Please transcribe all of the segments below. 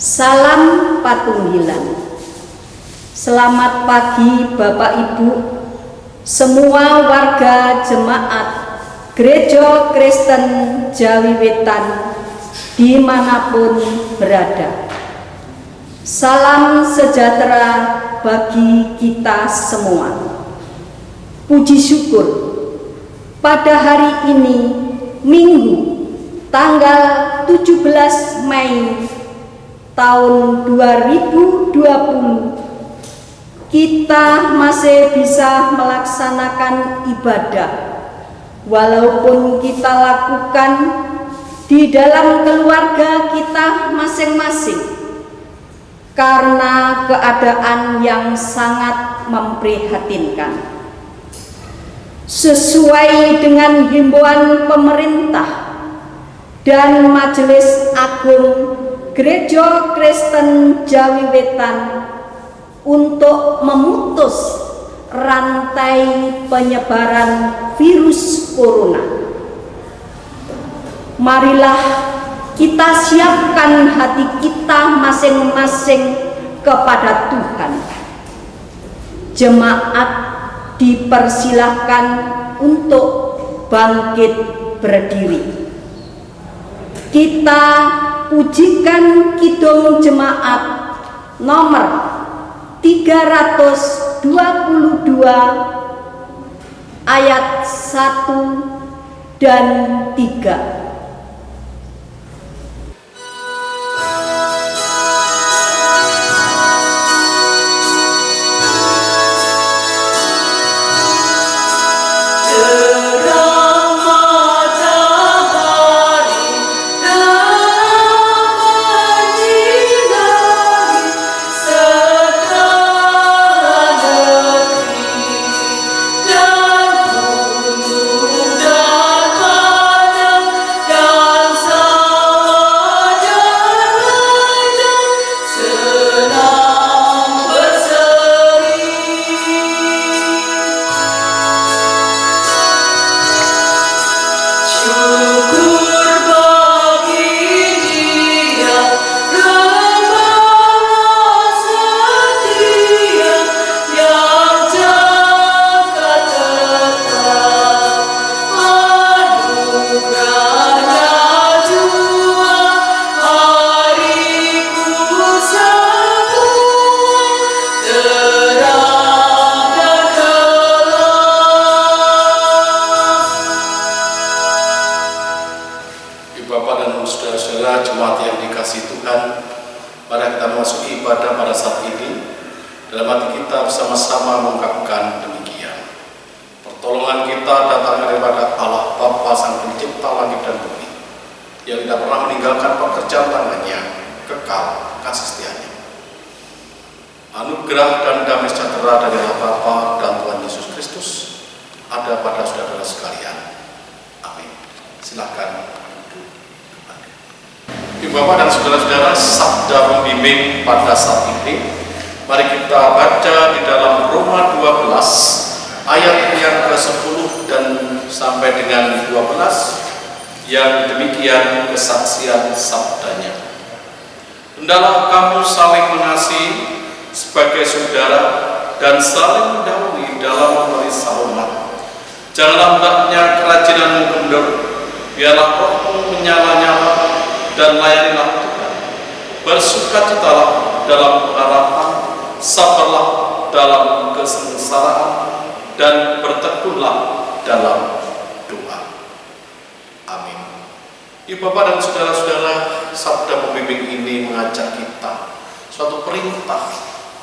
Salam Patunggilan. Selamat pagi Bapak Ibu, semua warga jemaat Gereja Kristen Jawi Wetan dimanapun berada. Salam sejahtera bagi kita semua. Puji syukur pada hari ini, Minggu tanggal 17 Mei tahun 2020, kita masih bisa melaksanakan ibadah walaupun kita lakukan di dalam keluarga kita masing-masing karena keadaan yang sangat memprihatinkan. Sesuai dengan himbauan pemerintah dan Majelis Agung Gereja Kristen Jawi Wetan untuk memutus rantai penyebaran virus corona, marilah kita siapkan hati kita masing-masing kepada Tuhan. Jemaat dipersilahkan untuk bangkit berdiri. Kita pujikan kidung jemaat nomor 322 ayat 1 dan 3. Bapak dan saudara-saudara jemaat yang dikasihi Tuhan, mari kita memasuki ibadah pada saat ini. Dalam hati kita bersama-sama mengungkapkan demikian: pertolongan kita datang daripada Allah Bapa Sang Pencipta langit dan bumi, yang tidak pernah meninggalkan pekerjaan tangannya, kekal kasih setianya. Anugerah dan damai sejahtera dari Allah Bapa dan Tuhan Yesus Kristus ada pada saudara-saudara sekalian. Amin. Silakan. Bapak dan saudara-saudara, sabda pembimbing pada saat ini, mari kita baca di dalam Roma 12 ayat yang ke-10 dan sampai dengan 12, yang demikian kesaksian sabdanya. Hendaklah kamu saling mengasihi sebagai saudara dan saling mendahului dalam memberi hormat. Janganlah hendaknya kerajinanmu kendor, biarlah rohmu menyala-nyala, dan layanilah Tuhan. Bersukacitalah dalam pengharapan, sabarlah dalam kesengsaraan, dan bertekunlah dalam doa. Amin. Ibu Bapak dan saudara-saudara, sabda pembimbing ini mengajak kita suatu perintah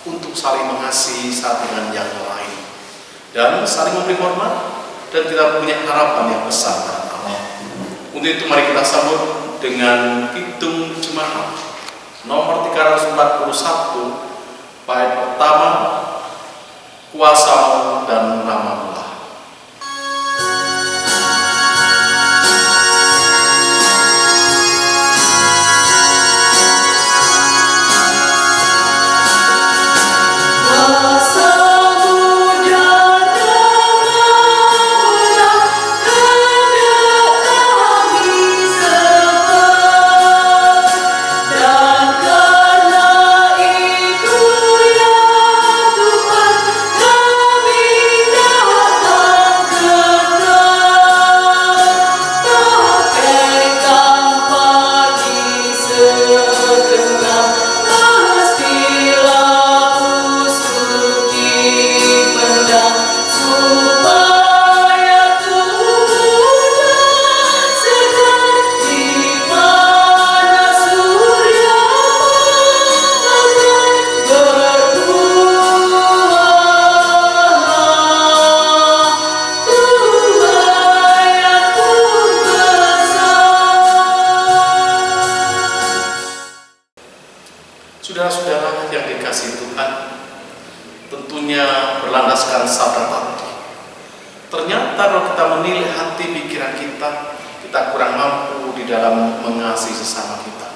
untuk saling mengasihi satu dengan yang lain dan saling memberi hormat, dan kita punya harapan yang besar dari Allah. Untuk itu mari kita sambut dengan kidung jemaat nomor 341 bait pertama, kuasa-Mu dan nama-Mu. Dan Ternyata kalau kita menilai hati pikiran kita kurang mampu di dalam mengasihi sesama kita.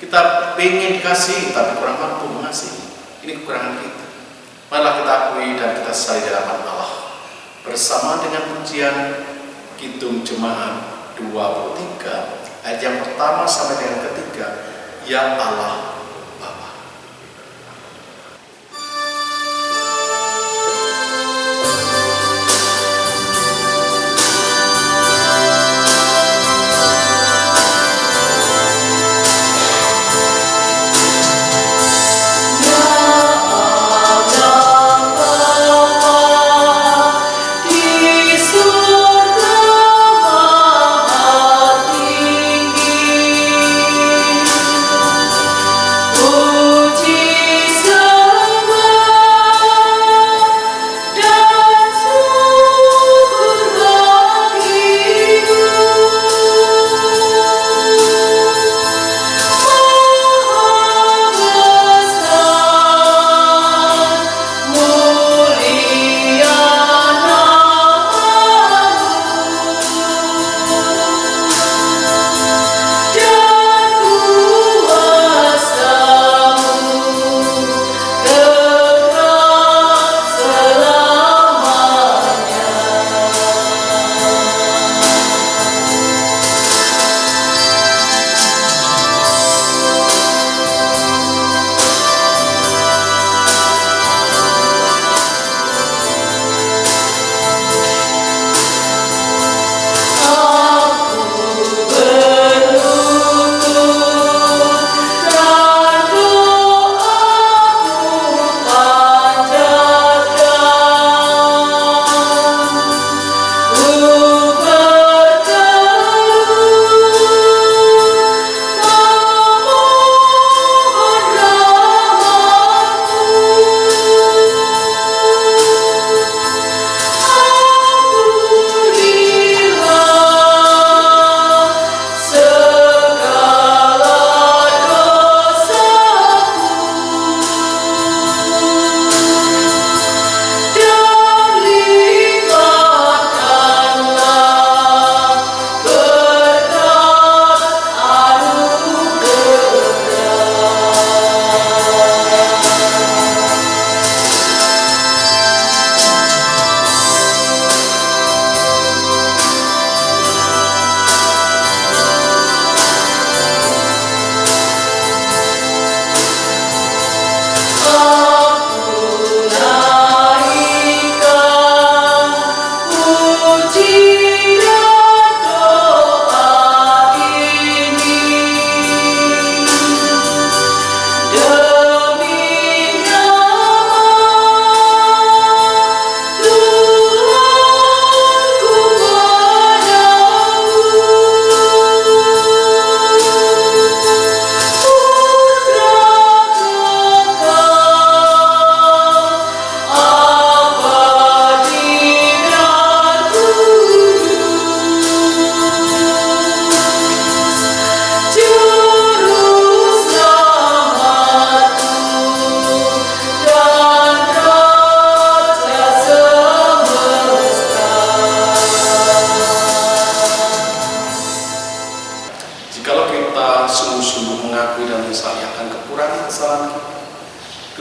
Kita ingin dikasih tapi kurang mampu mengasihi. Ini kekurangan kita. Marilah kita akui dan kita sesali di hadapan Allah. Bersama dengan pujian Kidung Jemaat 23 ayat yang pertama sampai dengan ketiga, Ya Allah Bapa.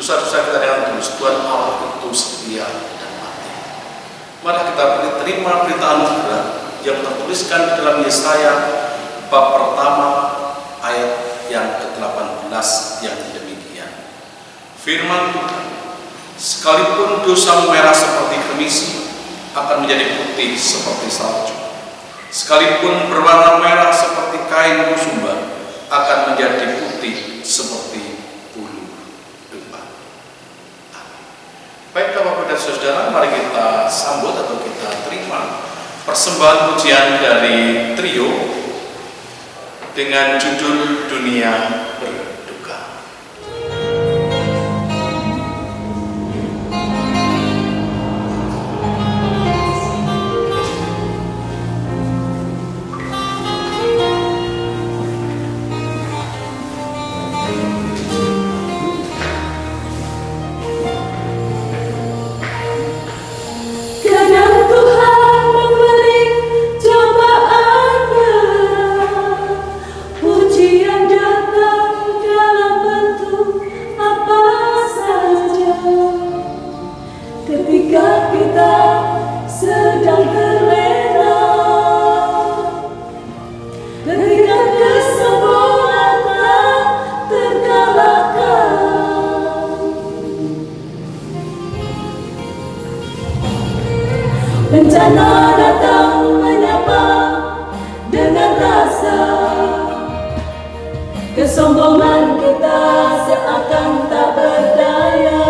dosa-dosa kita dengan tulus. Tuhan Allah itu setia dan mati. Mari kita terima berita anugerah yang tertuliskan di dalam Yesaya bab pertama ayat yang ke-18 yang demikian. Firman Tuhan, sekalipun dosamu merah seperti kemisi, akan menjadi putih seperti salju. Sekalipun berwarna merah seperti kain kusumba, akan menjadi putih seperti bulu domba. Amin. Baik Bapak dan Saudara, mari kita sambut atau kita terima persembahan pujian dari trio dengan judul Dunia Berduka. Tuhan Bencana datang menyapa dengan rasa, kesombongan kita seakan tak berdaya.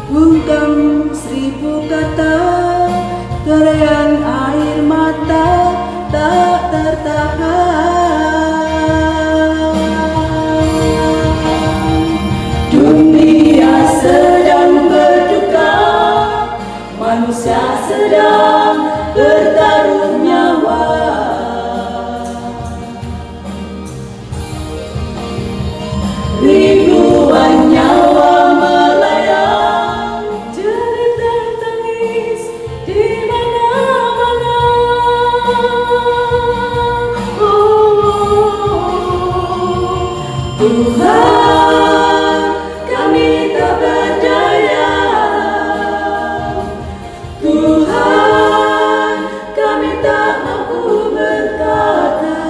Ungkap 1000 kata, derayan air mata tak tertahan. Dunia sedang berduka, manusia sedang bertaruh nyawa. Ribuan nyawa melayang, jerit dan tangis di mana-mana. Tuhan, kami tak berdaya. Tuhan, kami tak mampu berkata.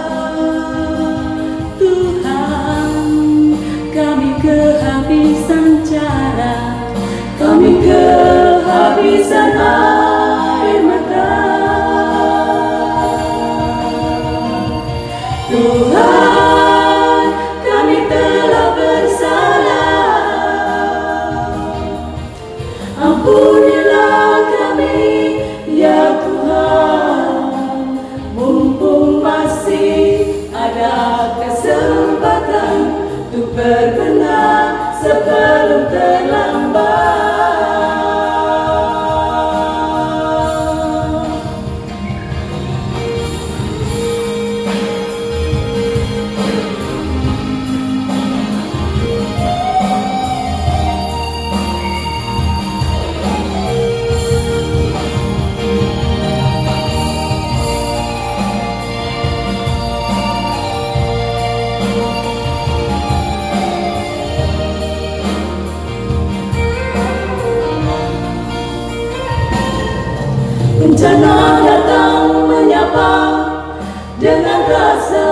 Tuhan, kami kehabisan cara, kami kehabisan air mata. Tuhan, kami telah bersalah. Ampunilah kami, ya Tuhan, mumpung masih ada kesempatan untuk berbenah sebelum terlambat. Bencana datang menyapa dengan rasa,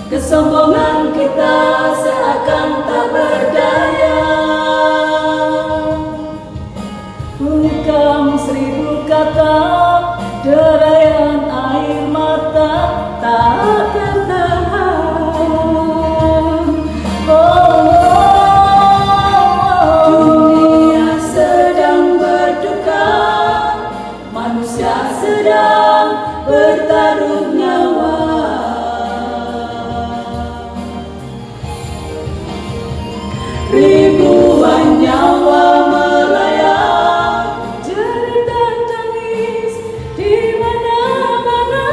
kesombongan kita seakan tak berdaya. Ungkap 1000 kata, derayan air mata tak tertahan. Dunia sedang berduka, manusia sedang bertaruh nyawa. Ribuan nyawa melayang, jerit dan tangis di mana-mana.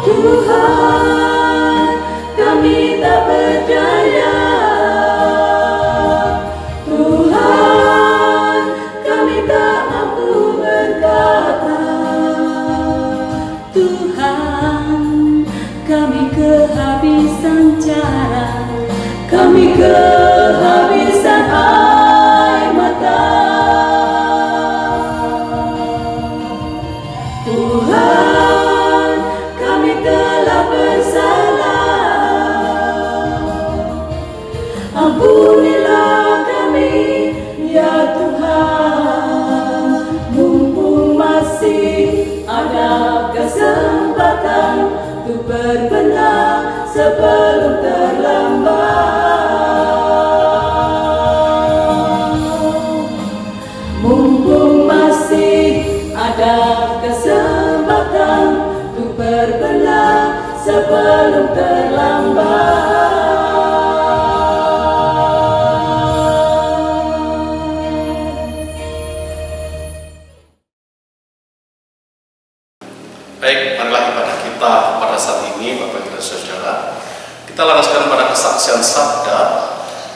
Tuhan, kami tak berdaya. Tuhan, kami tak mampu berkata. Tuhan, kami kehabisan cara, kami kehabisan air mata. Tuhan, kami telah bersalah. Ampunilah kami, ya Tuhan, mumpung masih ada kesempatan untuk berbenah sebelum terlambat. Mumpung masih ada kesempatan untuk berbenah sebelum terlambat. Baik, marilah ibadah kita pada saat ini, Bapak Ibu dan Saudara, kita laraskan pada kesaksian sabda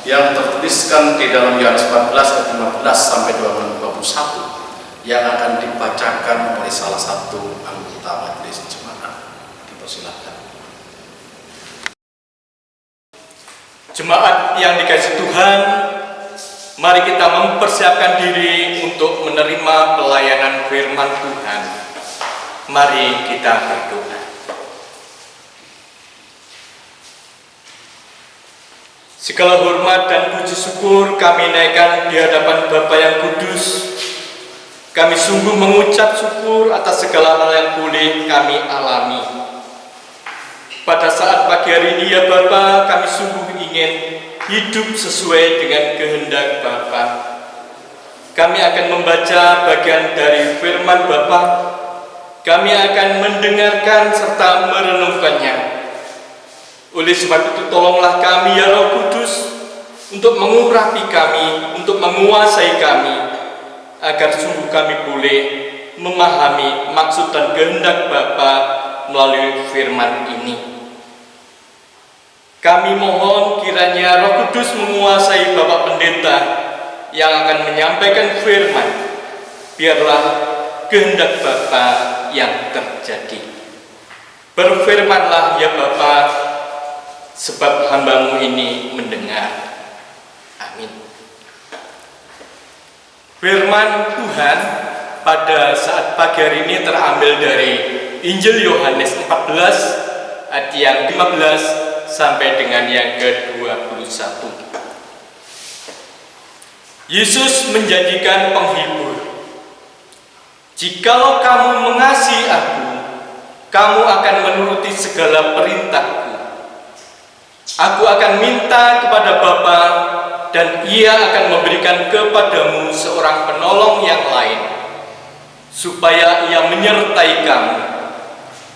yang tertuliskan di dalam Yohanes 14 ayat 15 sampai 21 yang akan dibacakan oleh salah satu anggota majelis jemaat. Dipersilakan. Jemaat yang dikasihi Tuhan, mari kita mempersiapkan diri untuk menerima pelayanan firman Tuhan. Mari kita berdoa. Segala hormat dan puji syukur kami naikkan di hadapan Bapa yang kudus. Kami sungguh mengucap syukur atas segala hal yang boleh kami alami. Pada saat pagi hari ini ya Bapa, kami sungguh ingin hidup sesuai dengan kehendak Bapa. Kami akan membaca bagian dari firman Bapa. Kami akan mendengarkan serta merenungkannya. Oleh sebab itu tolonglah kami ya Roh Kudus untuk mengurapi kami, untuk menguasai kami, agar sungguh kami boleh memahami maksud dan kehendak Bapa melalui firman ini. Kami mohon kiranya Roh Kudus menguasai Bapak Pendeta yang akan menyampaikan firman. Biarlah kehendak Bapa yang terjadi. Berfirmanlah ya Bapa, sebab hamba-Mu ini mendengar. Amin. Firman Tuhan pada saat pagi hari ini terambil dari Injil Yohanes 14 ayat yang 15 sampai dengan yang ke-21. Yesus menjanjikan penghibur. Jikalau kamu mengasihi Aku, kamu akan menuruti segala perintah-Ku. Aku akan minta kepada Bapa, dan Ia akan memberikan kepadamu seorang penolong yang lain, supaya Ia menyertai kamu,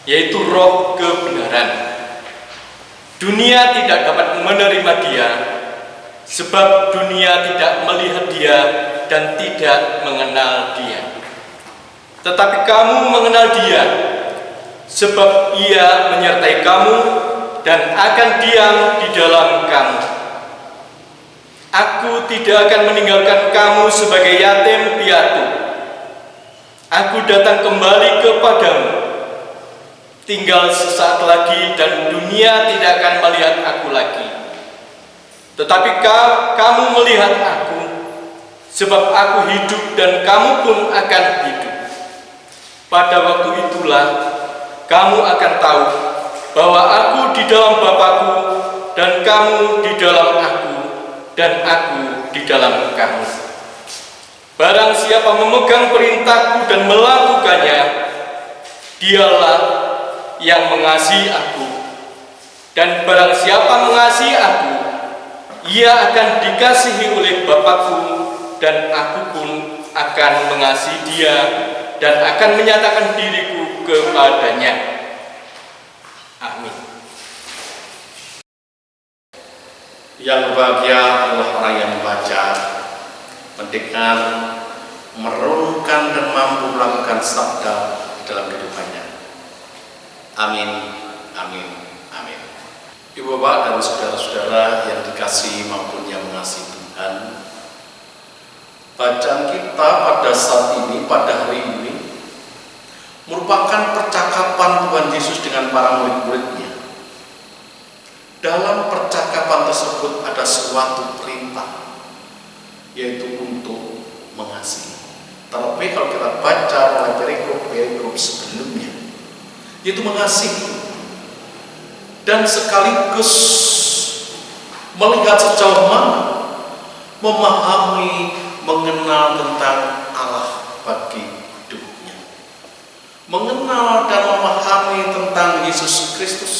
yaitu Roh kebenaran. Dunia tidak dapat menerima Dia, sebab dunia tidak melihat Dia dan tidak mengenal Dia. Tetapi kamu mengenal Dia, sebab Ia menyertai kamu dan akan diam di dalam kamu. Aku tidak akan meninggalkan kamu sebagai yatim piatu. Aku datang kembali kepadamu. Tinggal sesaat lagi dan dunia tidak akan melihat Aku lagi. Tetapi kamu melihat Aku, sebab Aku hidup dan kamu pun akan hidup. Pada waktu itulah kamu akan tahu bahwa Aku di dalam Bapa-Ku dan kamu di dalam Aku dan Aku di dalam kamu. Barang siapa memegang perintah-Ku dan melakukannya, dialah yang mengasihi Aku. Dan barang siapa mengasihi Aku, ia akan dikasihi oleh Bapa-Ku, dan Aku pun akan mengasihi dia dan akan menyatakan diri-Ku kepadanya. Amin. Yang berbahagia adalah orang yang membaca, mendengar, merenungkan dan mampu melakukan sabda dalam kehidupannya. Amin, amin, amin. Ibu bapak dan saudara-saudara yang dikasihi maupun yang mengasihi Tuhan, bacaan kita pada saat ini, pada hari ini, merupakan percakapan Tuhan Yesus dengan para murid-muridnya. Dalam percakapan tersebut ada suatu perintah, yaitu untuk mengasihi. Terlebih kalau kita baca mulai perikop sebelumnya, yaitu mengasihi. Dan sekaligus melihat sejauh mana memahami, mengenal tentang Allah bagi hidupnya. Mengenal dan memahami tentang Yesus Kristus.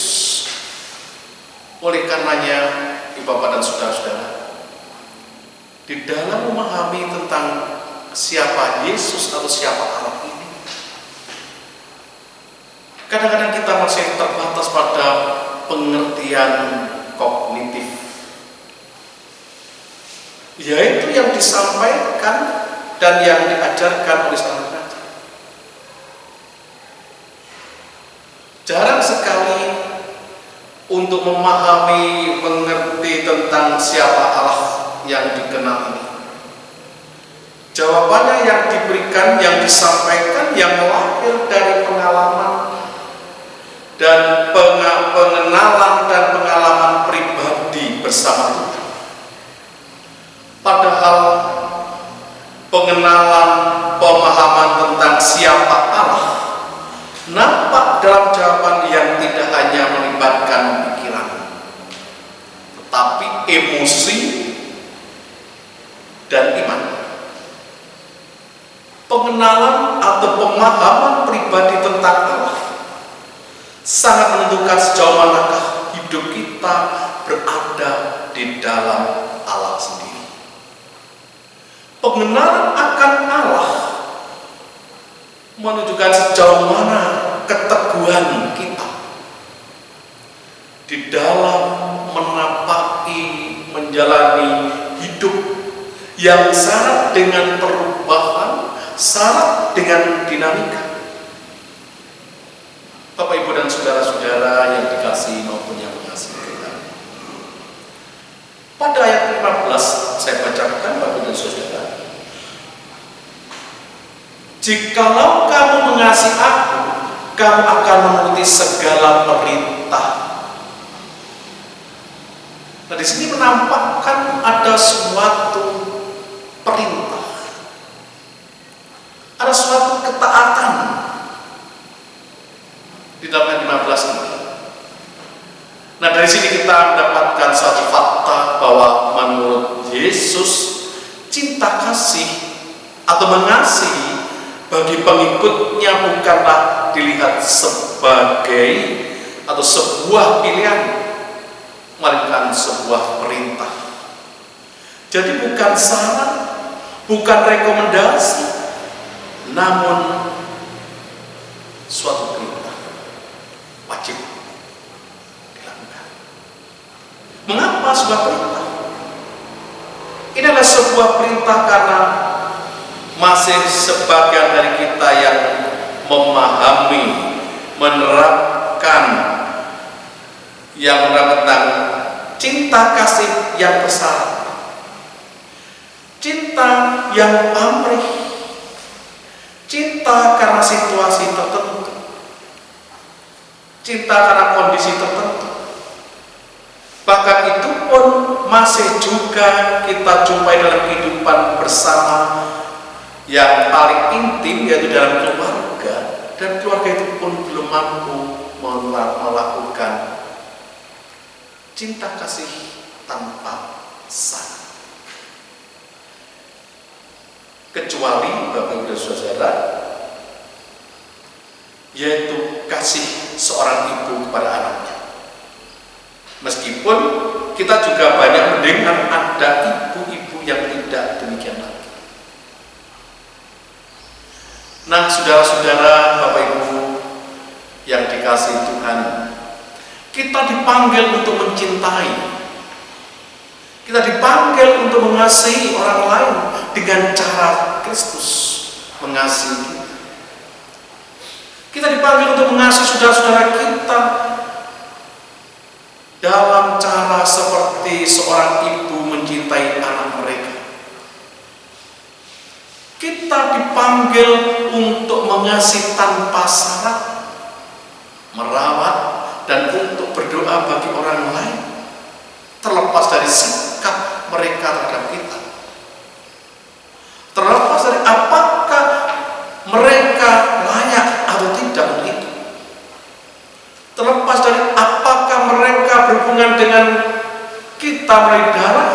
Oleh karenanya, Ibu Bapak dan Saudara-saudara, di dalam memahami tentang siapa Yesus atau siapa Allah ini, kadang-kadang kita masih terbatas pada pengertian kognitif, yaitu yang disampaikan dan yang diajarkan oleh sang raja. Jarang sekali untuk memahami, mengerti tentang siapa Allah yang dikenal ini. Jawabannya yang diberikan, yang disampaikan, yang lahir dari pengalaman dan pengenalan dan pengalaman pribadi bersama Tuhan. Padahal pengenalan, pemahaman tentang siapa Allah nampak dalam jawaban yang tidak hanya melibatkan pikiran, tetapi emosi, dan iman. Pengenalan atau pemahaman pribadi tentang Allah sangat menentukan sejauh manakah hidup kita berada di dalam Allah sendiri. Pengenalan akan Allah menunjukkan sejauh mana keteguhan kita di dalam menapaki, menjalani hidup yang syarat dengan perubahan, syarat dengan dinamika. Bapak, Ibu, dan saudara-saudara yang dikasihi maupun yang mengasihi kita. Pada ayat 15 saya bacakan, Bapak dan Saudara. Jikalau kamu mengasihi aku, kamu akan menuruti segala perintah. Nah, di sini menampakkan ada suatu perintah, ada suatu ketaatan di dalam ayat 15 ini. Nah, dari sini kita mendapatkan suatu fakta bahwa menurut Yesus, cinta kasih atau mengasihi bagi pengikutnya bukanlah dilihat sebagai atau sebuah pilihan, melainkan sebuah perintah. Jadi bukan syarat, bukan rekomendasi, namun suatu perintah wajib dilakukan. Mengapa sebuah perintah? Ini adalah sebuah perintah karena masih sebagian dari kita yang memahami, menerapkan yang tentang cinta kasih yang besar, cinta yang pamrih, cinta karena situasi tertentu, cinta karena kondisi tertentu. Bahkan itu pun masih juga kita jumpai dalam kehidupan bersama yang paling intim, yaitu dalam keluarga, dan keluarga itu pun belum mampu melakukan cinta kasih tanpa syarat. Kecuali Bapak Ibu dan Saudara, yaitu kasih seorang ibu kepada anaknya. Meskipun kita juga banyak mendengar ada ibu-ibu yang tidak demikian lagi. Nah, saudara-saudara, Bapak Ibu yang dikasihi Tuhan, kita dipanggil untuk mencintai, kita dipanggil untuk mengasihi orang lain dengan cara Kristus mengasihi kita. Kita dipanggil untuk mengasihi saudara-saudara kita dalam cara seperti seorang ibu mencintai anak mereka. Kita dipanggil untuk mengasihi tanpa syarat, merawat, dan untuk berdoa bagi orang lain, terlepas dari sikap mereka terhadap kita, terlepas dari apakah mereka layak atau tidak untuk itu, terlepas dari apakah mereka berhubungan dengan kita melalui darah.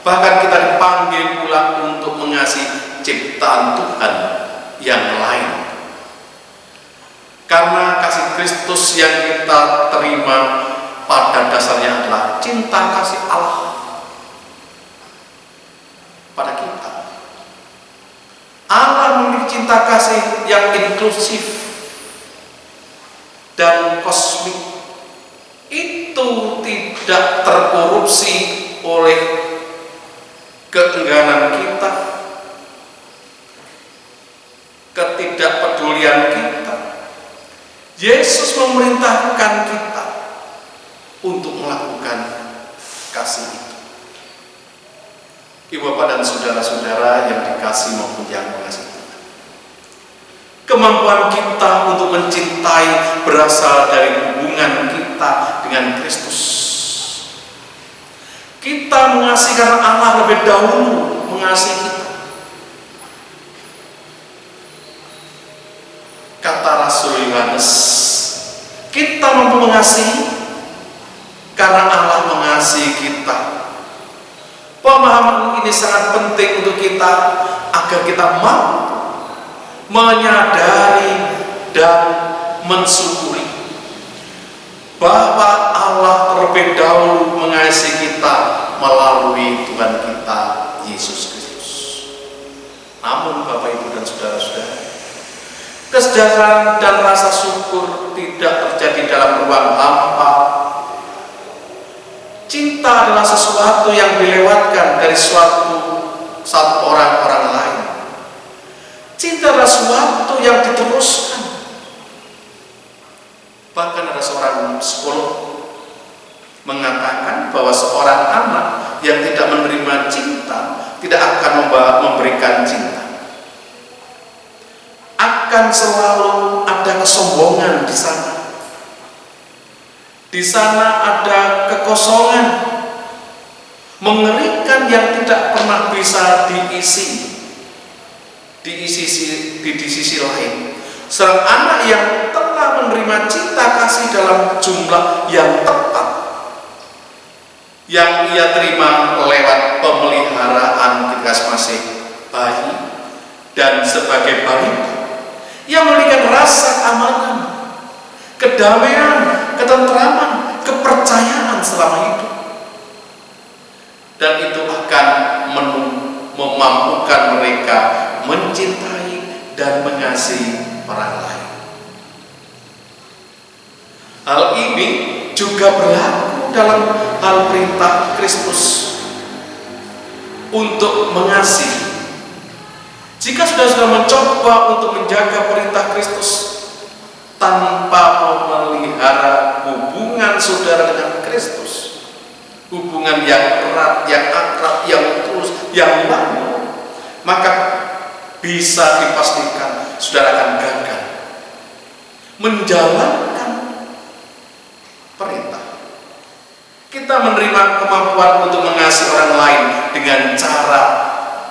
Bahkan kita dipanggil pula untuk mengasihi ciptaan Tuhan yang lain. Karena kasih Kristus yang kita terima pada dasarnya adalah cinta kasih Allah pada kita. Allah memiliki cinta kasih yang inklusif dan kosmik. Itu tidak terkorupsi oleh keengganan kita, ketidakpedulian kita. Yesus memerintahkan kita untuk melakukan kasih itu. Ibu bapak dan saudara-saudara yang dikasihi maupun yang mengasihi Tuhan, kemampuan kita untuk mencintai berasal dari hubungan kita dengan Kristus. Kita mengasihi karena Allah lebih dahulu mengasihi kita. Kata Rasul Yohanes, kita mampu mengasihi karena Allah mengasihi kita pemahaman ini sangat penting untuk kita agar kita mampu menyadari dan mensyukuri bahwa Allah terlebih dahulu mengasihi kita melalui Tuhan kita Yesus Kristus. Namun Bapak, Ibu, dan saudara-saudara, kesadaran dan rasa syukur tidak terjadi dalam ruang hampa. Cinta adalah sesuatu yang dilewatkan dari satu orang lain. Cinta adalah sesuatu yang diteruskan. Bahkan ada seorang psikolog mengatakan bahwa seorang anak yang tidak menerima cinta tidak akan memberikan cinta. Akan selalu ada kesombongan di sana. Di sana ada kekosongan, mengerikan yang tidak pernah bisa diisi di sisi lain. Seorang anak yang telah menerima cinta kasih dalam jumlah yang tepat, yang ia terima lewat pemeliharaan ketika masih bayi dan sebagai balita, yang memberikan rasa keamanan, kedamaian, ketentraman, kepercayaan selama hidup. Dan itu akan memampukan mereka mencintai dan mengasihi orang lain. Hal ini juga berlaku dalam hal perintah Kristus untuk mengasihi. Jika sudah mencoba untuk menjaga perintah Kristus tanpa memelihara hubungan saudara dengan Kristus, hubungan yang erat, yang akrab, yang tulus, yang lama, maka bisa dipastikan saudara akan gagal menjalankan perintah. Kita menerima kemampuan untuk mengasihi orang lain dengan cara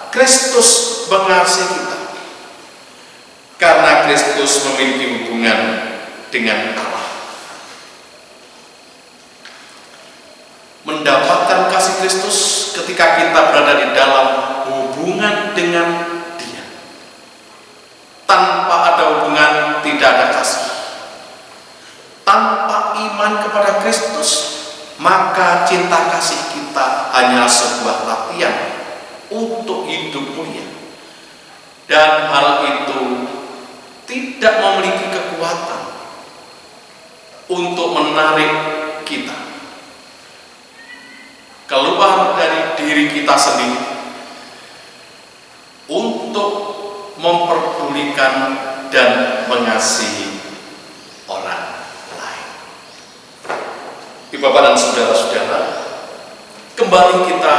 Kristus mengasihi kita, karena Kristus memiliki hubungan dengan Allah. Mendapatkan kasih Kristus ketika kita berada di dalam hubungan dengan Dia. Tanpa ada hubungan tidak ada kasih. Tanpa iman kepada Kristus, maka cinta kasih kita hanya sebuah latihan untuk hidup mulia. Dan hal itu tidak memiliki kekuatan untuk menarik kita keluar dari diri kita sendiri untuk memperdulikan dan mengasihi orang lain. Bapak dan saudara-saudara, kembali kita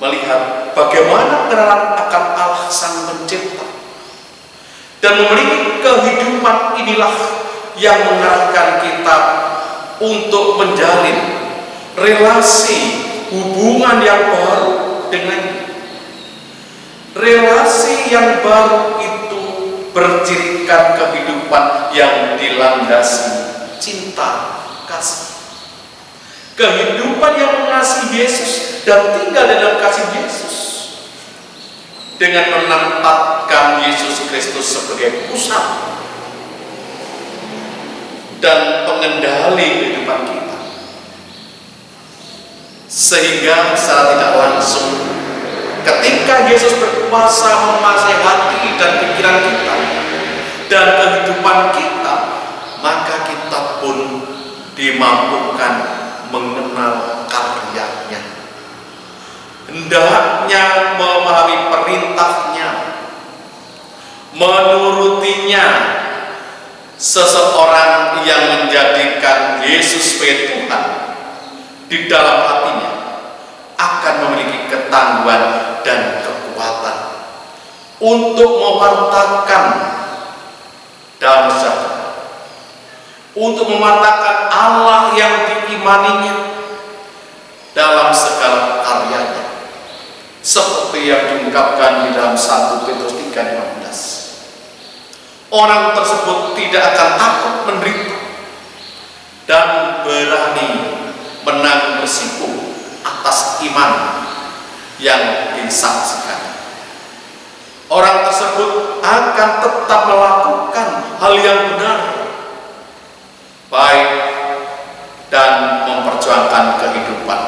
melihat bagaimana kenalan akan Allah Sang Pencipta dan memiliki kehidupan inilah yang mengarahkan kita untuk menjalin relasi hubungan yang baru dengan relasi yang baru itu bercirikan kehidupan yang dilandasi cinta kasih, kehidupan yang mengasihi Yesus dan tinggal dalam kasih Yesus dengan menempatkan Yesus Kristus sebagai pusat dan pengendali kehidupan kita, sehingga secara tidak langsung ketika Yesus berkuasa menguasai hati dan pikiran kita dan kehidupan kita, maka kita pun dimampukan mengenal karyanya, hendaknya memahami perintahnya, menurutinya. Seseorang yang menjadikan Yesus sebagai Tuhan di dalam hatinya akan memiliki ketangguhan dan kekuatan untuk mewartakan dalam sejahtera, untuk mewartakan Allah yang diimaninya dalam segala karyanya, seperti yang diungkapkan di dalam 1 Petrus 3:15. Orang tersebut tidak akan takut menderita dan berani menanggung risiko atas iman yang disaksikan. Orang tersebut akan tetap melakukan hal yang benar, baik, dan memperjuangkan kehidupan.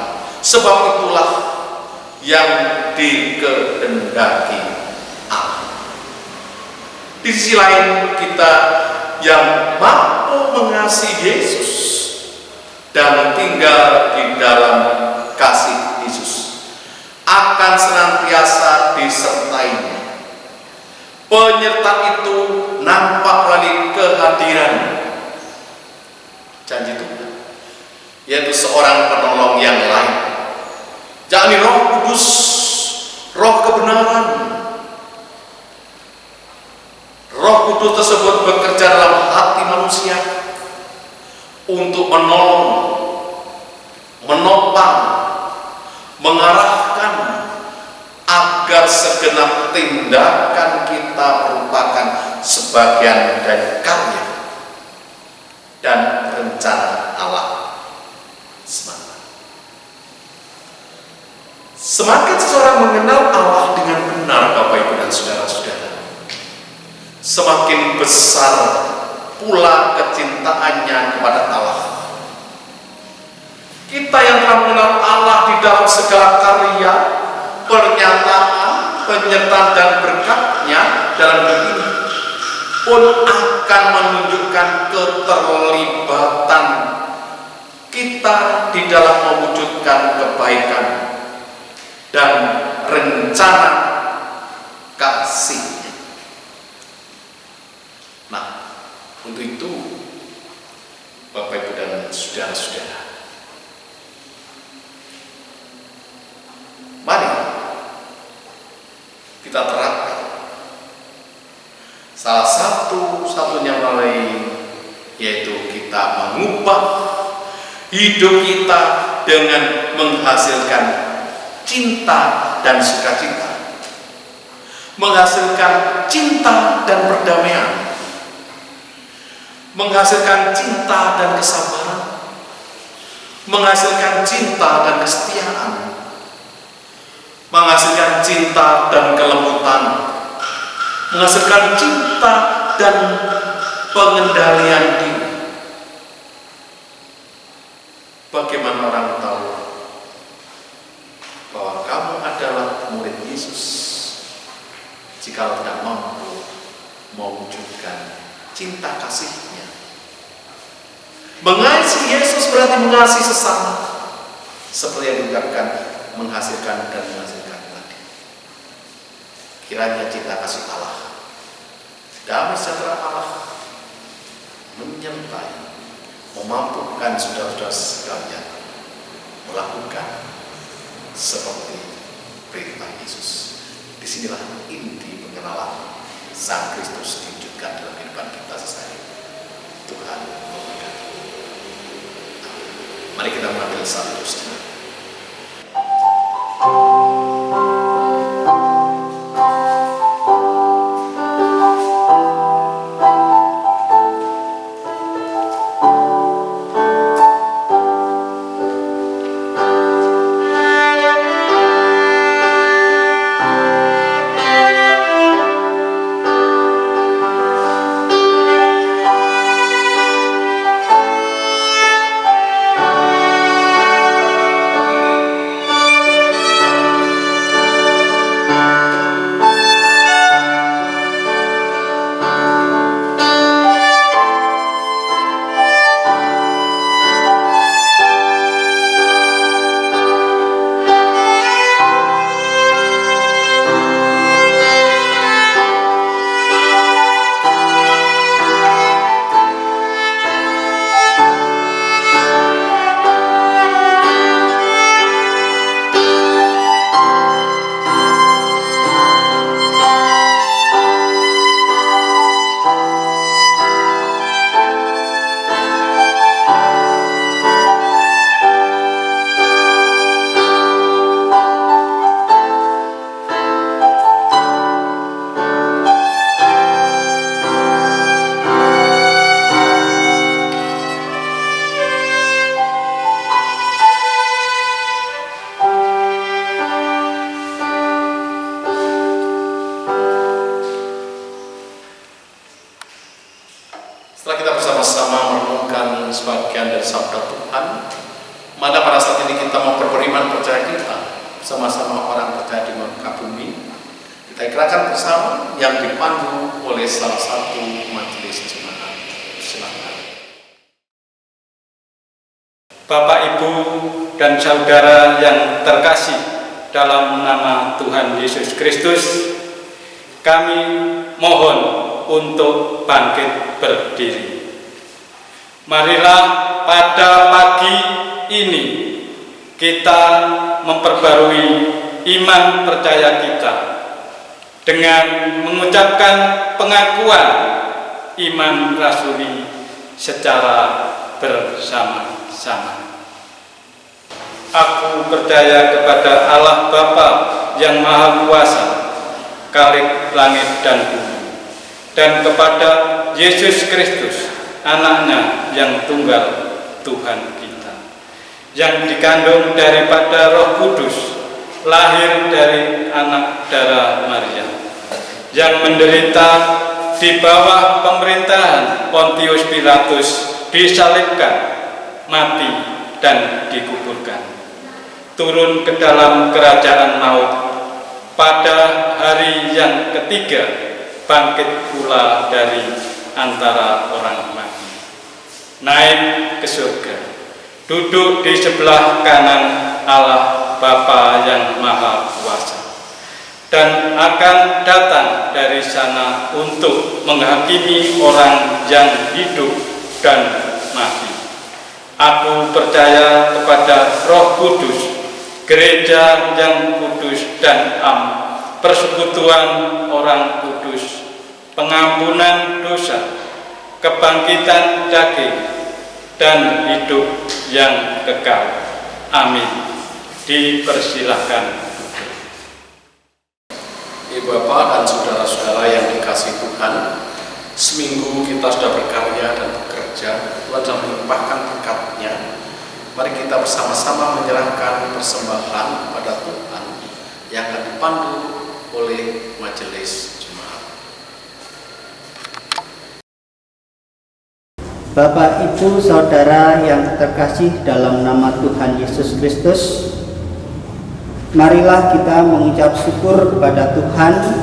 Sebab itulah yang dikehendaki Allah. Di sisi lain, kita yang mampu mengasihi Yesus dan tinggal di dalam kasih Yesus akan senantiasa disertainya. Penyertaan itu nampak melalui kehadiran janji Tuhan, yaitu seorang penolong yang lain, yakni Roh Kudus, Roh kebenaran. Roh Kudus tersebut bekerja dalam hati manusia untuk menolong, menopang, mengarahkan agar segenap tindakan kita merupakan sebagian dari karya dan rencana Allah semata. Semakin seseorang mengenal Allah dengan benar, Bapak Ibu dan saudara-saudara, semakin besar pula kecintaannya kepada Allah. Kita yang telah mengenal Allah di dalam segala karya, pernyataan, penyertaan dan berkatnya dalam hidup ini pun akan menunjukkan keterlibatan kita di dalam mewujudkan kebaikan dan rencana kasih. Nah, untuk itu Bapak Ibu dan saudara-saudara, mari kita terapkan salah satu-satunya melalui, yaitu kita mengubah hidup kita dengan menghasilkan cinta dan sukacita, menghasilkan cinta dan perdamaian, menghasilkan cinta dan kesabaran, menghasilkan cinta dan kesetiaan, menghasilkan cinta dan kelembutan, menghasilkan cinta dan pengendalian diri. Bagaimana orang tahu bahwa kamu adalah murid Yesus jika tidak mampu mewujudkan cinta kasih-Nya? Mengasihi Yesus berarti mengasihi sesama, seperti yang diungkapkan, menghasilkan dan menghasilkan tadi. Kiranya cinta kasih Allah, damai sejahtera Allah menyertai, memampukan saudara-saudara sekalian melakukan seperti perintah Yesus. Disinilah inti pengenalan Sang Kristus diwujudkan dalam kehidupan kita sehari-hari. Tuhan memberkati. Mari kita mengambil satu setengah. percaya kita sama-sama orang percaya di muka bumi, kita ikrarkan bersama yang dipandu oleh salah satu majelis jemaat. Silakan. Bapak, Ibu, dan saudara yang terkasih, dalam nama Tuhan Yesus Kristus, kami mohon untuk bangkit berdiri. Marilah pada pagi ini kita memperbarui iman percaya kita dengan mengucapkan pengakuan iman rasuli secara bersama-sama. Aku percaya kepada Allah Bapa yang Maha Kuasa, Khalik langit dan bumi, dan kepada Yesus Kristus, Anaknya yang tunggal, Tuhan kita, yang dikandung daripada Roh Kudus, lahir dari anak darah Maria, yang menderita di bawah pemerintahan Pontius Pilatus, disalibkan, mati, dan dikuburkan, turun ke dalam kerajaan maut, pada hari yang ketiga bangkit pula dari antara orang mati, naik ke surga, duduk di sebelah kanan Allah Bapa yang Maha Kuasa, dan akan datang dari sana untuk menghakimi orang yang hidup dan mati. Aku percaya kepada Roh Kudus, gereja yang kudus dan persekutuan orang kudus, pengampunan dosa, kebangkitan daging, dan hidup yang kekal. Amin. Dipersilahkan. Ibu Bapak dan saudara-saudara yang dikasihi Tuhan, seminggu kita sudah berkarya dan bekerja, Tuhan sudah melimpahkan berkat-Nya. Mari kita bersama-sama menyerahkan persembahan kepada Tuhan yang akan dipandu oleh majelis jemaat. Bapak, Ibu, Saudara yang terkasih dalam nama Tuhan Yesus Kristus, marilah kita mengucap syukur kepada Tuhan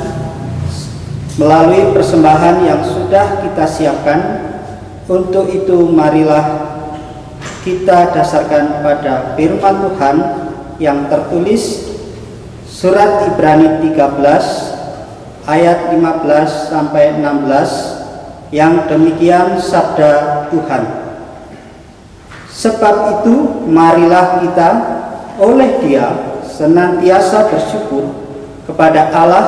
melalui persembahan yang sudah kita siapkan. Untuk itu marilah kita dasarkan pada firman Tuhan yang tertulis surat Ibrani 13 ayat 15 sampai 16, yang demikian sabda Tuhan. Sebab itu marilah kita oleh Dia senantiasa bersyukur kepada Allah,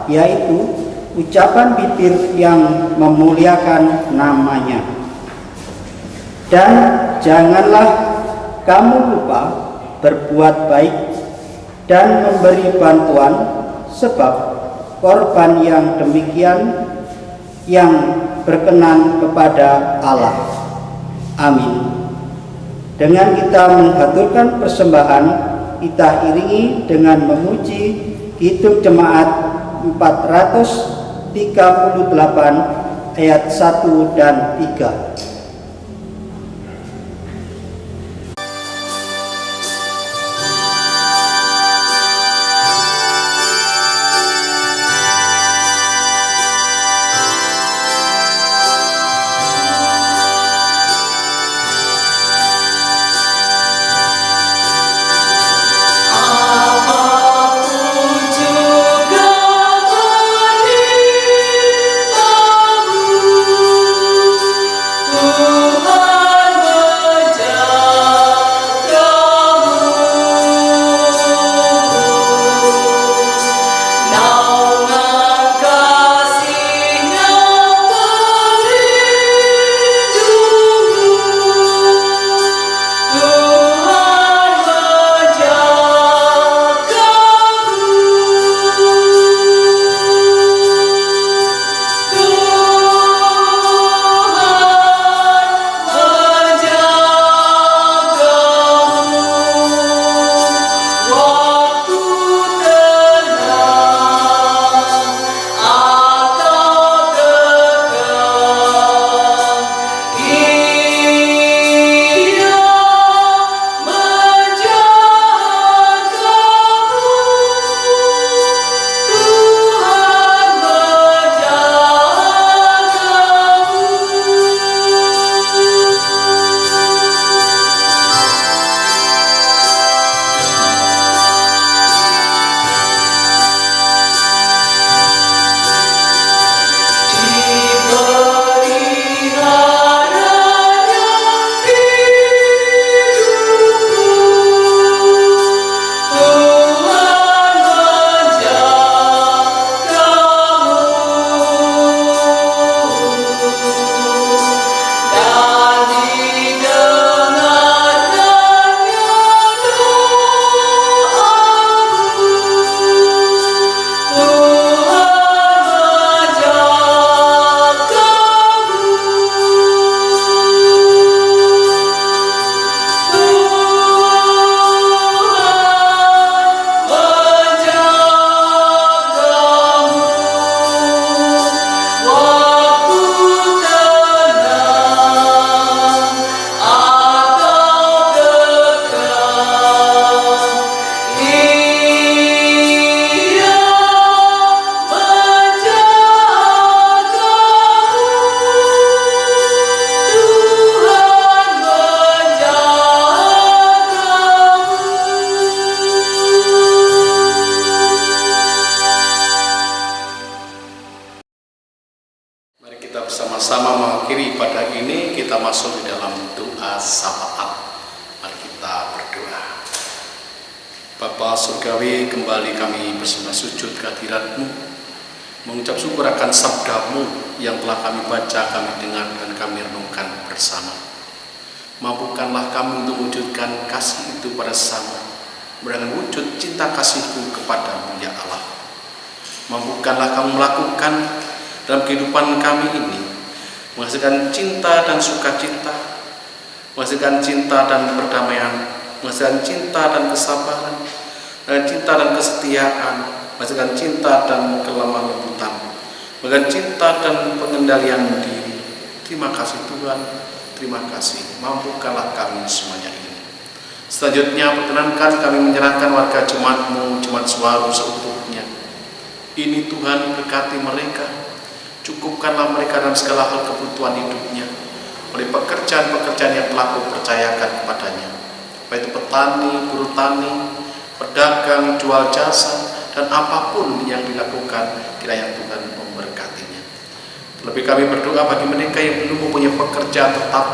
yaitu ucapan bibir yang memuliakan nama-Nya. Dan janganlah kamu lupa berbuat baik dan memberi bantuan, sebab korban yang demikian yang berkenan kepada Allah. Amin. Dengan kita menghaturkan persembahan, kita iringi dengan memuji Kidung Jemaat 438 ayat 1 dan 3. Ku Bapa Surgawi, kembali kami bersembah sujud kehadirat-Mu, mengucap syukur akan sabda-Mu yang telah kami baca, kami dengar, dan kami renungkan bersama. Mampukanlah kami untuk mewujudkan kasih itu pada sesama, dengan wujud cinta kasih-Mu kepadamu, ya Allah. Mampukanlah kami melakukan dalam kehidupan kami ini, menghasilkan cinta dan sukacita, menghasilkan cinta dan perdamaian, menghasilkan cinta dan kesabaran, dan cinta dan kesetiaan, menghasilkan cinta dan kelemah lembutan, menghasilkan cinta dan pengendalian diri. Terima kasih Tuhan, terima kasih. Mampukanlah kami semuanya ini. Selanjutnya perkenankan kami menyerahkan warga jemaat-Mu, Jemaat Suwaru seutuhnya. Ini Tuhan, berkati mereka, cukupkanlah mereka dalam segala hal kebutuhan hidupnya, oleh pekerjaan-pekerjaan yang telah Kau percayakan kepadanya, baik itu petani, buruh tani, pedagang, jual jasa, dan apapun yang dilakukan, kiranya Tuhan memberkatinya. Terlebih kami berdoa bagi mereka yang belum mempunyai pekerjaan tetap,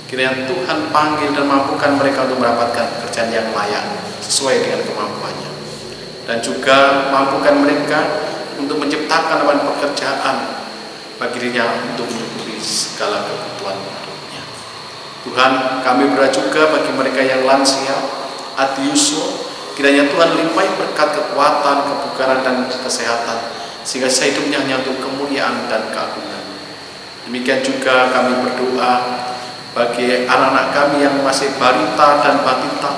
kiranya Tuhan panggil dan mampukan mereka untuk mendapatkan pekerjaan yang layak sesuai dengan kemampuannya, dan juga mampukan mereka untuk menciptakan lapangan pekerjaan bagi dirinya untuk memenuhi segala kebutuhan hidupnya. Tuhan, kami berdoa juga bagi mereka yang lansia, adiuso, kiranya Tuhan limpahi berkat kekuatan, kebugaran, dan kesehatan, sehingga hidupnya hanya untuk kemuliaan dan keagungan. Demikian juga kami berdoa bagi anak-anak kami yang masih balita dan batita,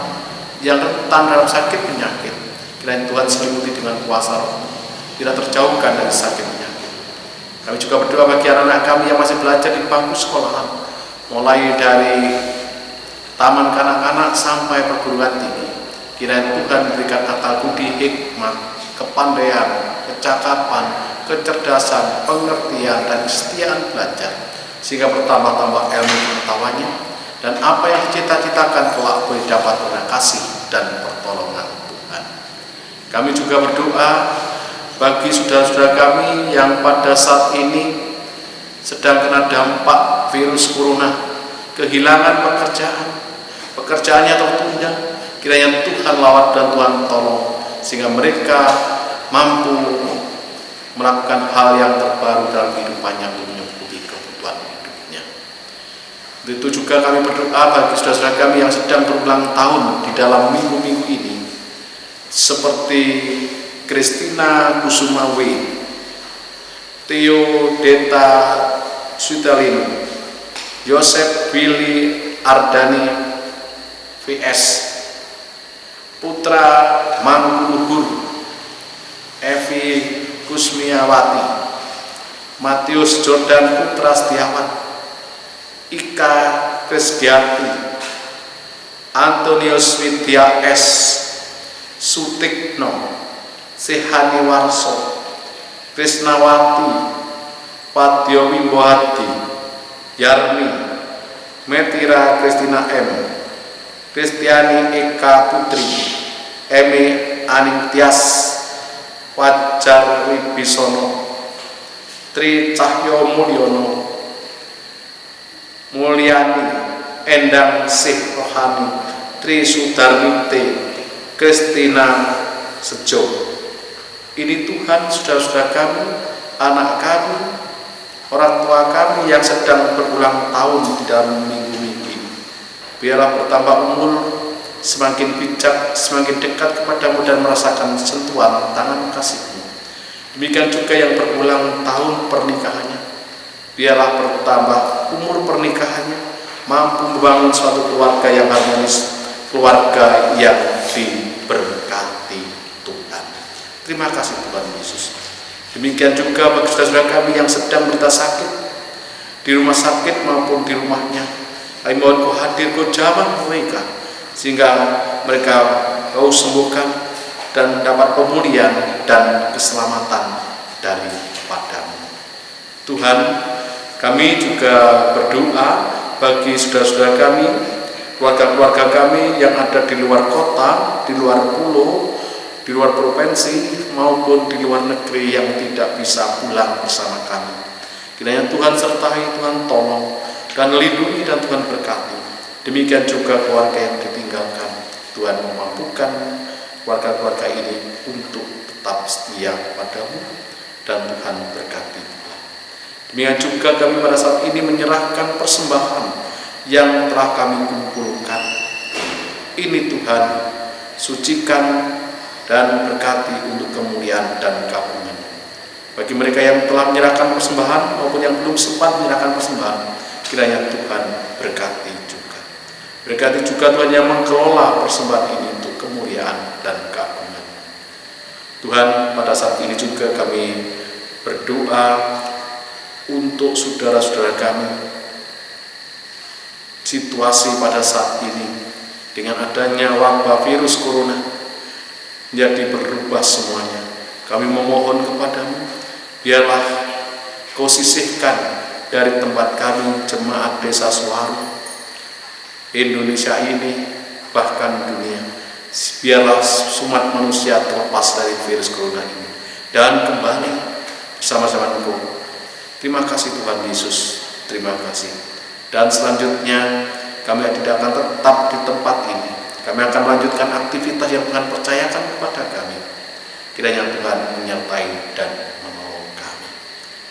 yang rentan dalam sakit penyakit, kiranya Tuhan selimuti dengan kuasa Roh-Mu, tidak terjauhkan dari sakit penyakit. Kami juga berdoa bagi anak-anak kami yang masih belajar di bangku sekolahan, mulai dari taman kanak-kanak sampai perguruan tinggi. Kiranya Tuhan berikan akal budi, hikmat, kepandaian, kecakapan, kecerdasan, pengertian, dan kesetiaan belajar, sehingga bertambah-tambah ilmu pengetahuannya, dan apa yang dicita-citakan kelak boleh dapat dengan kasih dan pertolongan Tuhan. Kami juga berdoa bagi saudara-saudara kami yang pada saat ini sedang kena dampak virus corona, kehilangan pekerjaannya tertunda, kiranya Tuhan lawat dan Tuhan tolong, sehingga mereka mampu melakukan hal yang terbaru dalam kehidupannya untuk mencukupi kebutuhan hidupnya. Itu juga kami berdoa bagi saudara-saudara kami yang sedang berulang tahun di dalam minggu-minggu ini, seperti Christina Kusumawe, Theo Deta Sutalino, Yosef Billy Ardani VS, Putra Mangluhur, Evi Kusmiawati, Matius Jordan Putra Setiawan, Ika Krisgiati, Antonius Widya S, Sutikno, Sehani Warso, Krisnawati, Padyo Wimbohadi, Yarni, Metira Kristina M, Kristiani Eka Putri, Emi Aningtyas, Wajar Wibisono, Tri Cahyo Mulyono, Mulyani, Endang Sih Rohani, Tri Sudarmite, Kristina Sejo. Ini Tuhan, saudara-saudara kami, anak kami, orang tua kami yang sedang berulang tahun di dalam minggu-minggu ini. Biarlah bertambah umur, semakin bijak, semakin dekat kepadamu dan merasakan sentuhan tangan kasih-Mu. Demikian juga yang berulang tahun pernikahannya. Biarlah bertambah umur pernikahannya, mampu membangun suatu keluarga yang harmonis, keluarga yang diberkati Tuhan. Terima kasih Tuhan Yesus. Demikian juga bagi saudara-saudara kami yang sedang menderita sakit, di rumah sakit maupun di rumahnya. Kami mohon Kau hadir, Kau jamah mereka, sehingga mereka Kau sembuhkan dan dapat pemulihan dan keselamatan daripada-Mu. Tuhan, kami juga berdoa bagi saudara-saudara kami, keluarga-keluarga kami yang ada di luar kota, di luar pulau, di luar provinsi, maupun di luar negeri yang tidak bisa pulang bersama kami. Kiranya Tuhan sertai, Tuhan tolong, dan lindungi, dan Tuhan berkati. Demikian juga keluarga yang ditinggalkan. Tuhan memampukan keluarga-keluarga ini untuk tetap setia padamu, dan Tuhan berkati. Demikian juga kami pada saat ini menyerahkan persembahan yang telah kami kumpulkan. Ini Tuhan, sucikan dan berkati untuk kemuliaan dan kabungan. Bagi mereka yang telah menyerahkan persembahan maupun yang belum sempat menyerahkan persembahan, kiranya Tuhan berkati juga. Berkati juga Tuhan yang mengelola persembahan ini untuk kemuliaan dan kabungan. Tuhan, pada saat ini juga kami berdoa untuk saudara-saudara kami. Situasi pada saat ini dengan adanya wabah virus corona menjadi berubah semuanya. Kami memohon kepadamu, biarlah Kau sisihkan dari tempat kami jemaat Desa Suwaru, Indonesia ini, bahkan dunia. Biarlah umat manusia terlepas dari virus corona ini dan kembali bersama-sama Engkau. Terima kasih Tuhan Yesus, terima kasih. Dan selanjutnya kami tidak akan tetap di tempat ini. Kami akan melanjutkan aktivitas yang Tuhan percayakan kepada kami. Kiranya Tuhan menyertai dan menolong kami.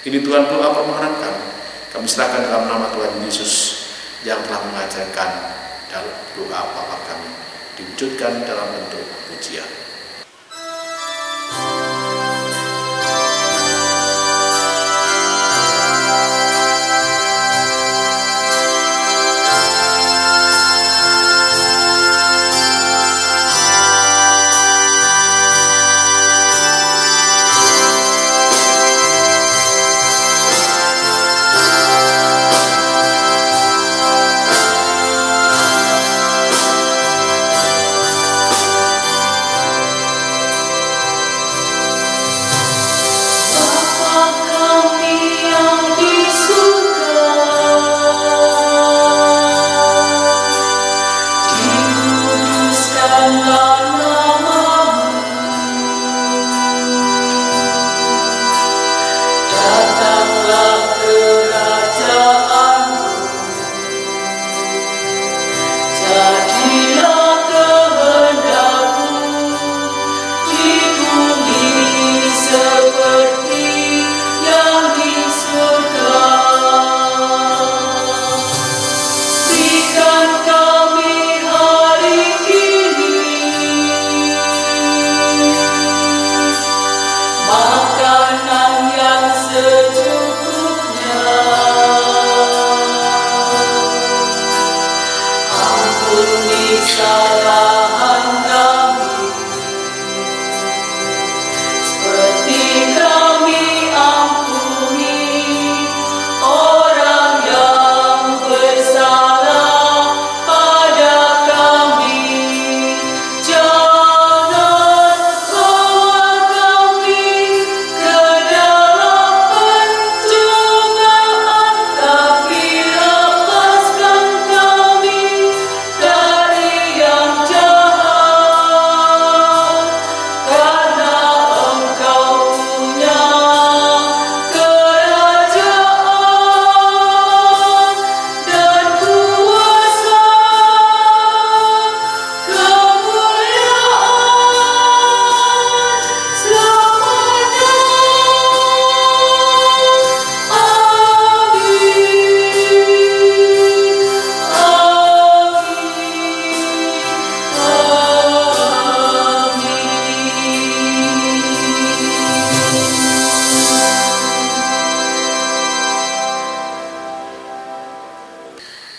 Ini Tuhan doa permohonan kami. Kami serahkan dalam nama Tuhan Yesus yang telah mengajarkan dalam doa Bapa kami, diwujudkan dalam bentuk pujian.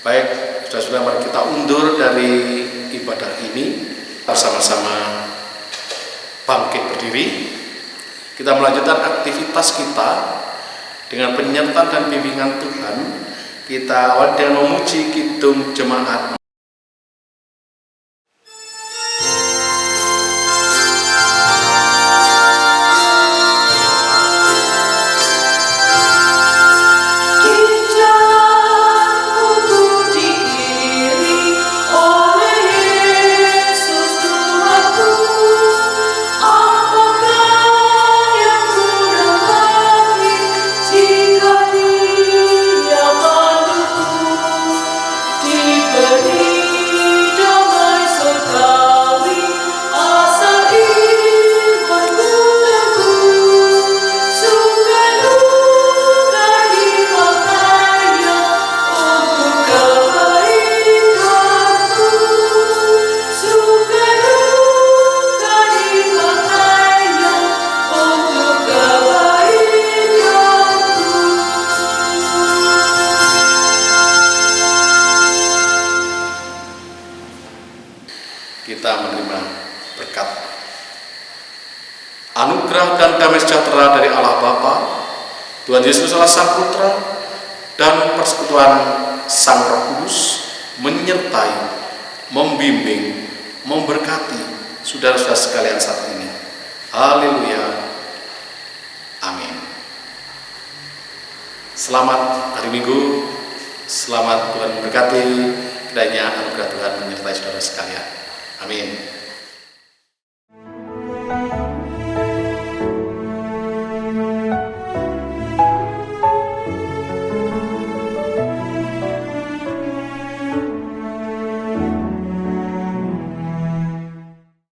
Baik, saudara-saudara, mari kita undur dari ibadah ini bersama-sama bangkit berdiri. Kita melanjutkan aktivitas kita dengan penyertaan dan bimbingan Tuhan. Kita awali dengan memuji kidung jemaat. Diberi kita menerima berkat. Anugerah dan damai sejahtera dari Allah Bapa, Tuhan Yesus Allah Sang Putra, dan persekutuan Sang Roh Kudus menyertai, membimbing, memberkati saudara-saudara sekalian saat ini. Haleluya. Amin. Selamat hari Minggu, selamat Tuhan memberkati, kiranya anugerah Tuhan menyertai saudara sekalian. Amin.